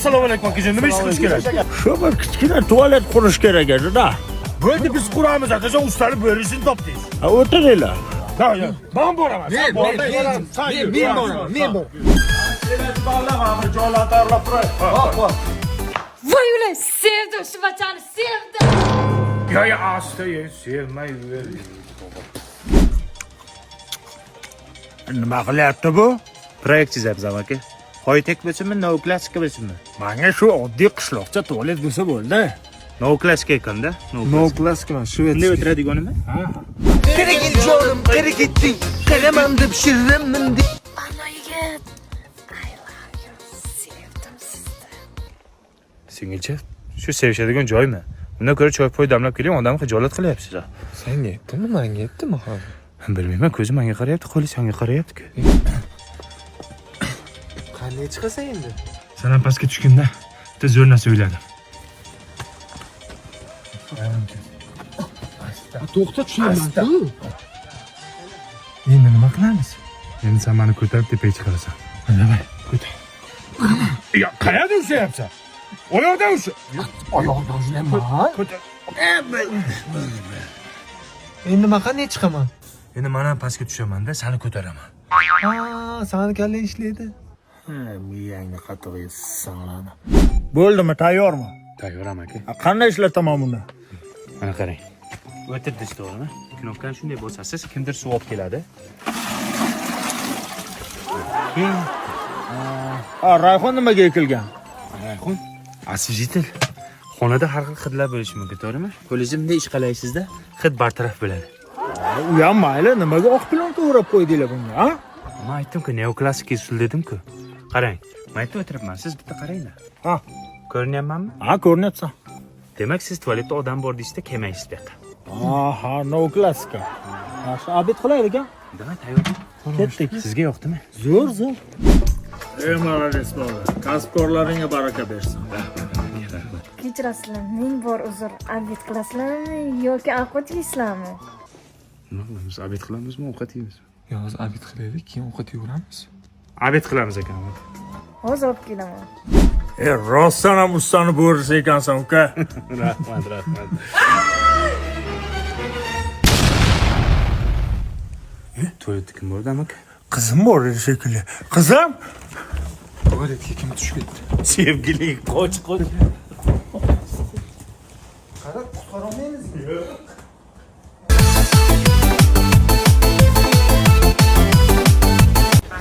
Assalomu alaykum akajon, nima ish qilish kerak? Shu bir kichkina tualet qurish kerak edi-da. Bo'ldi, biz quramiz, akajon, ustani bo'rishini topdingiz. Ha, o'tiringlar. Ha, men boraman. Sen bor. Men bor. Voy ulan, sevdim shu bachani, sevdim. Ya, asta sevmayver. Nima qilyapti bu? Proyekt chizamiz aka. High-tech bo'lsinmi, neoklassikka bo'lsinmi? Menga shu oddiy qishloqcha tualet bo'lsa bo'ldi. Neoklassikka ekanda. Neoklasik emas, shved. Bunday o'tiradiganimi? Qara jonim, qara ketding. Qaraman deb shirrimmin deb. Ana yigit. I love you. Sevdim sizni. Singilcha, shu sevishadigan joymi? Undan ko'ra choy-poy damlab keling, odamni xijolat qilyapsiz. Senga aytdimmi, menga aytdimi hozir? Bilmayman, ko'zi menga qarayapti, qo'li senga qarayapti-ku. Qanday chiqasan endi? Sen ham pastga tushganda, bitta zo'r narsa o'yladim. To'xta, tushyapman-ku. Endi nima qilamiz? Endi sen meni ko'tarib tepaga chiqarasan. Davay, ko'tar. Ya, qayerda ushlayapsan? Oyoqda usha. Oyoqdan ushlamayman. Ko'tar. Endi nima qanday chiqaman? Endi men ham pastga tushaman-da, seni ko'taraman. Ha, sani kallang ishlaydi. Miyangni qattiq sangladi. Bo'ldimi, tayyormi? Tayyoram aka. Qanday ishlataman buni? Mana qarang. O'tirdiz to'g'rimi? Knopkani shunday bosasiz, kimdir suv olib keladi. Keyin Rayhon nimaga ekilgan? Rayhon, освежитель. Xonada har xil hidlar bo'lishi mumkin, to'g'rimi? Qo'lingizda ish qalaysizda, hid bartaraf bo'ladi. U ham mayli, nimaga oq plyonka o'rab qo'ydinglar bunga, ha? Men aytdim-ku, neoklassik usul dedim-ku. Qarang, men aytib o'tiribman, siz bitta qaranglar. Ha, Ko'rinyapmanmi? ha, ko'rinyapsan. Demak, siz tualetda odam bor deysizda, kelmaysiz bu yoqqa. Aha, no klassika. Yaxshi, obed qilaylik-a? Demak, tayyor. Ketdik. Sizga yoqdimi? Zo'r. Malades bola. Kasbkorlaringga baraka bersin. Kechirasizlar, ming bor uzr. Obed qilasizlarmi yoki ovqat yeysizlarmi? Nima qilamiz? Obed qilamizmi, ovqat yeymizmi? Yoz abid qilaylik, keyin ovqat yeyveramiz. Obed qilamiz ekan. Hozir olib kelaman. Rostdan ham ustani bo'rish ekansan, uka. Rahmat. Tualetda kim bor aka? Qizim bor edi shekilli. Qizim? Tualetga kim tushib ketdi? Sevgiling, qoch. Qara, qutqara olmaymizmi?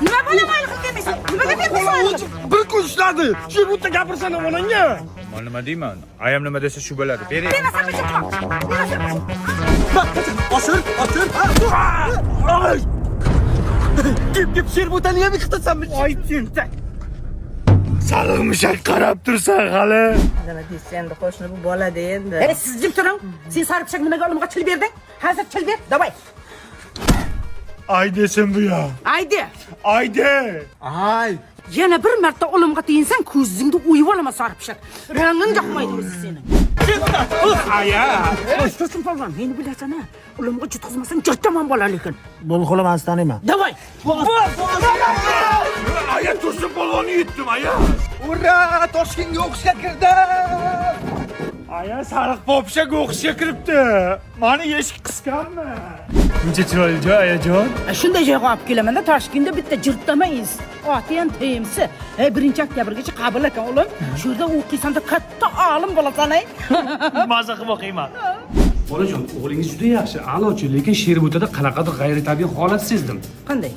Nima bo'lamayli qilib kelmaysan? Nimaga kelmaysan? Bir kun ishladi. Shu yerda gapirsan onangga. Men nima deyman? Ayam nima desa shu bo'ladi. Bering. Osir. Gip sherbutani ham yiqitasanmi? Aytingda. Sariq mushak qarab tursan hali. Nima deysiz endi qo'shni bu bo'ladi endi. Siz jim turing. Sen saripshak nimaga olimga til berding? Hozir til ber, davay. Ay desin bu ya. Aydi. Ayde. Ay, Yana bir marta olimga teyinsan, ko'zingni o'yib olaman saripshak. Rangin yoqmaydi o'zi seni. Aya. To'sin polvon, meni bilasan-a? Olimga jutqizmasang jottaman bo'lar lekin. Buni qo'laman taniyman. Davay. Aya tursun polvonni yutdim aya. ura, Toshkentga o'qishga kirdi. Aya sariq popshaga o'qishga kiribdi. Mani eshik qisqanmi? Buncha chiroyli joy ayajon. Shunday joyga olib kelaman-da, Toshkentda bitta jirtamaysiz. Oti ham teyimsi. Birinchi oktyabrgacha qabul ekan o'g'lim. Shu yerda o'qiysan-da katta olim bo'lasan-ay. Maza qilib o'qiyman. Bolajon, o'g'lingiz juda yaxshi, a'lochi, lekin Sherbutada qanaqadir g'ayritabiiy holat sezdim. Qanday?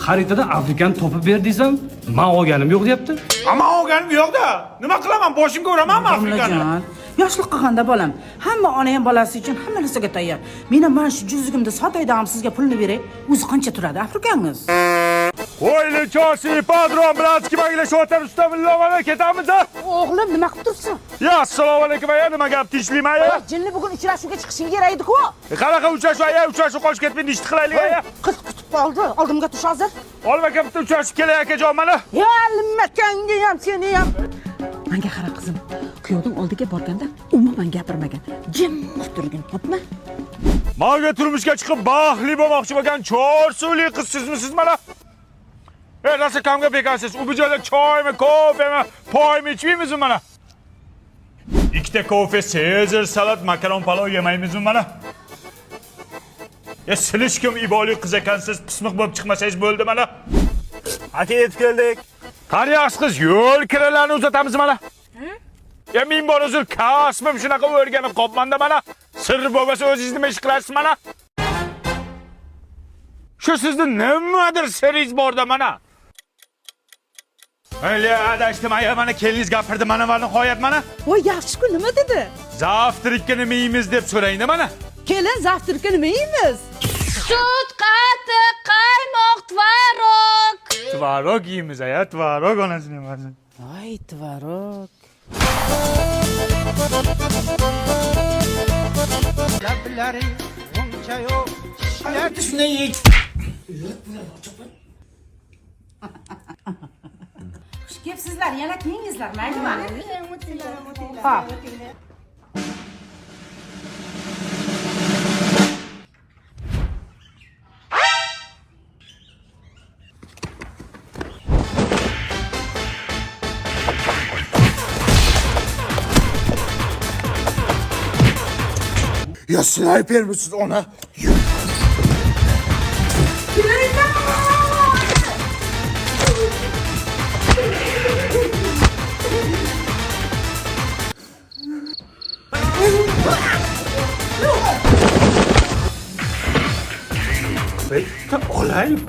Xaritada Afrikani topib ber desam, men olganim yo'q deyapti. Ama olganim yo'q-da. Nima qilaman? Boshimga uramanmi Afrikani? Domlajon, yoshlik qilganda bolam, hamma ona ham bolasi uchun hamma narsaga tayyor. Men ham mana shu juzligimda sotayda ham sizga pulni beray. O'zi qancha turadi Afrikangiz? Voyli chosi padron bratski baglashyapti ustamillovani ketamiz. O'g'lim, nima qilib turibsan? Ya assalomu alaykum aya, nima gap tinchlikmi aya? Jinni bugun uchrashuvga chiqishing kerak edi-ku. Qanaqa uchrashuv aya? Uchrashuv qochib ketmaydi, ishni qilaylik aya. Qiz kutib qoldi. Oldimga tush hozir. Olma aka bitta uchrashib kelay akajon mana. Ya, nimakanga ham, seni ham. Menga qara qizim. Kuyovning oldiga borganda umuman gapirmagan. Jim turgin, xo'pmi? Menga turmushga chiqib baxtli bo'lmoqchi bo'lgan chor suvli qiz sizmisiz mana? Nasıl kamga bekarsiz? U bu joyda choymi, kofemi, poymi ichmaymizmi mana? Ikkita kofe, Caesar salat, makaron palov yemaymizmi mana? Siz kim iboli qiz ekansiz, pismiq bo'lib chiqmasangiz bo'ldi mana. Aka yetib keldik. Qani yaxshi qiz, yo'l kiralarni uzatamiz mana. Men bor uzr kasbim shunaqa o'rganib qopmanda mana. Sir bo'lmasa o'zingiz nima ish qilasiz mana? Shu sizning nimadir siringiz borda mana. Mayli, adashdim, aya mana kelingiz gapirdi mana va nihoyat mana. Voy, yaxshi-ku, nima dedi? Zavtrikka nima yeymiz deb so'raydi mana. Kelin, zavtrikka nima yeymiz? Sut, qatiq, qaymoq, tvorog. Tvorog yeymiz, aya, tvorog onasini emas. Voy, tvorog. Lablaring uncha yo'q. Hayot shuni yey. Xush kelibsizlar, yana keyingizlar, maylimi? Ha. Ya sniper misin ona?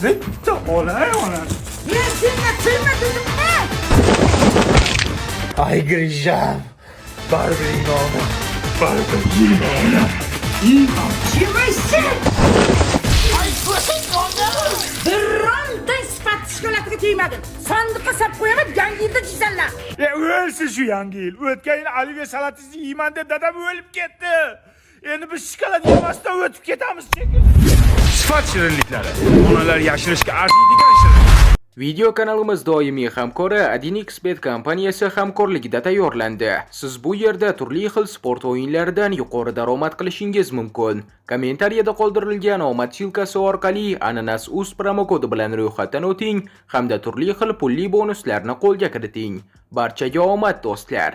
Bitta olay ona. Men senga tilma dedimmi? Ay Grijam. Baribir iymoni. Yemaysan! Ay, ko'sing oldim! Bironta sifat shkolatiga tegmadin. Sandiqqa sap qo'yaman, yangi yilda jizanlar. O'lsin shu yangi yil. O'tgan yil Oliviya salatingizni yeyman deb dadam o'lib ketdi. Endi biz shokolad yemasdan o'tib ketamiz shekilli. Sifat shirinliklari. Onalar yashirishga arziydigan shirin. Video kanalimiz doimiy hamkori Adinxbet kompaniyasi hamkorligida tayyorlandi. Siz bu yerda turli xil sport o'yinlaridan yuqori daromad qilishingiz mumkin. Kommentariyada qoldirilgan omad silkasi orqali Ananas.uz promo kodi bilan ro'yxatdan o'ting hamda turli xil pulli bonuslarni qo'lga kiriting. Barchaga omad do'stlar.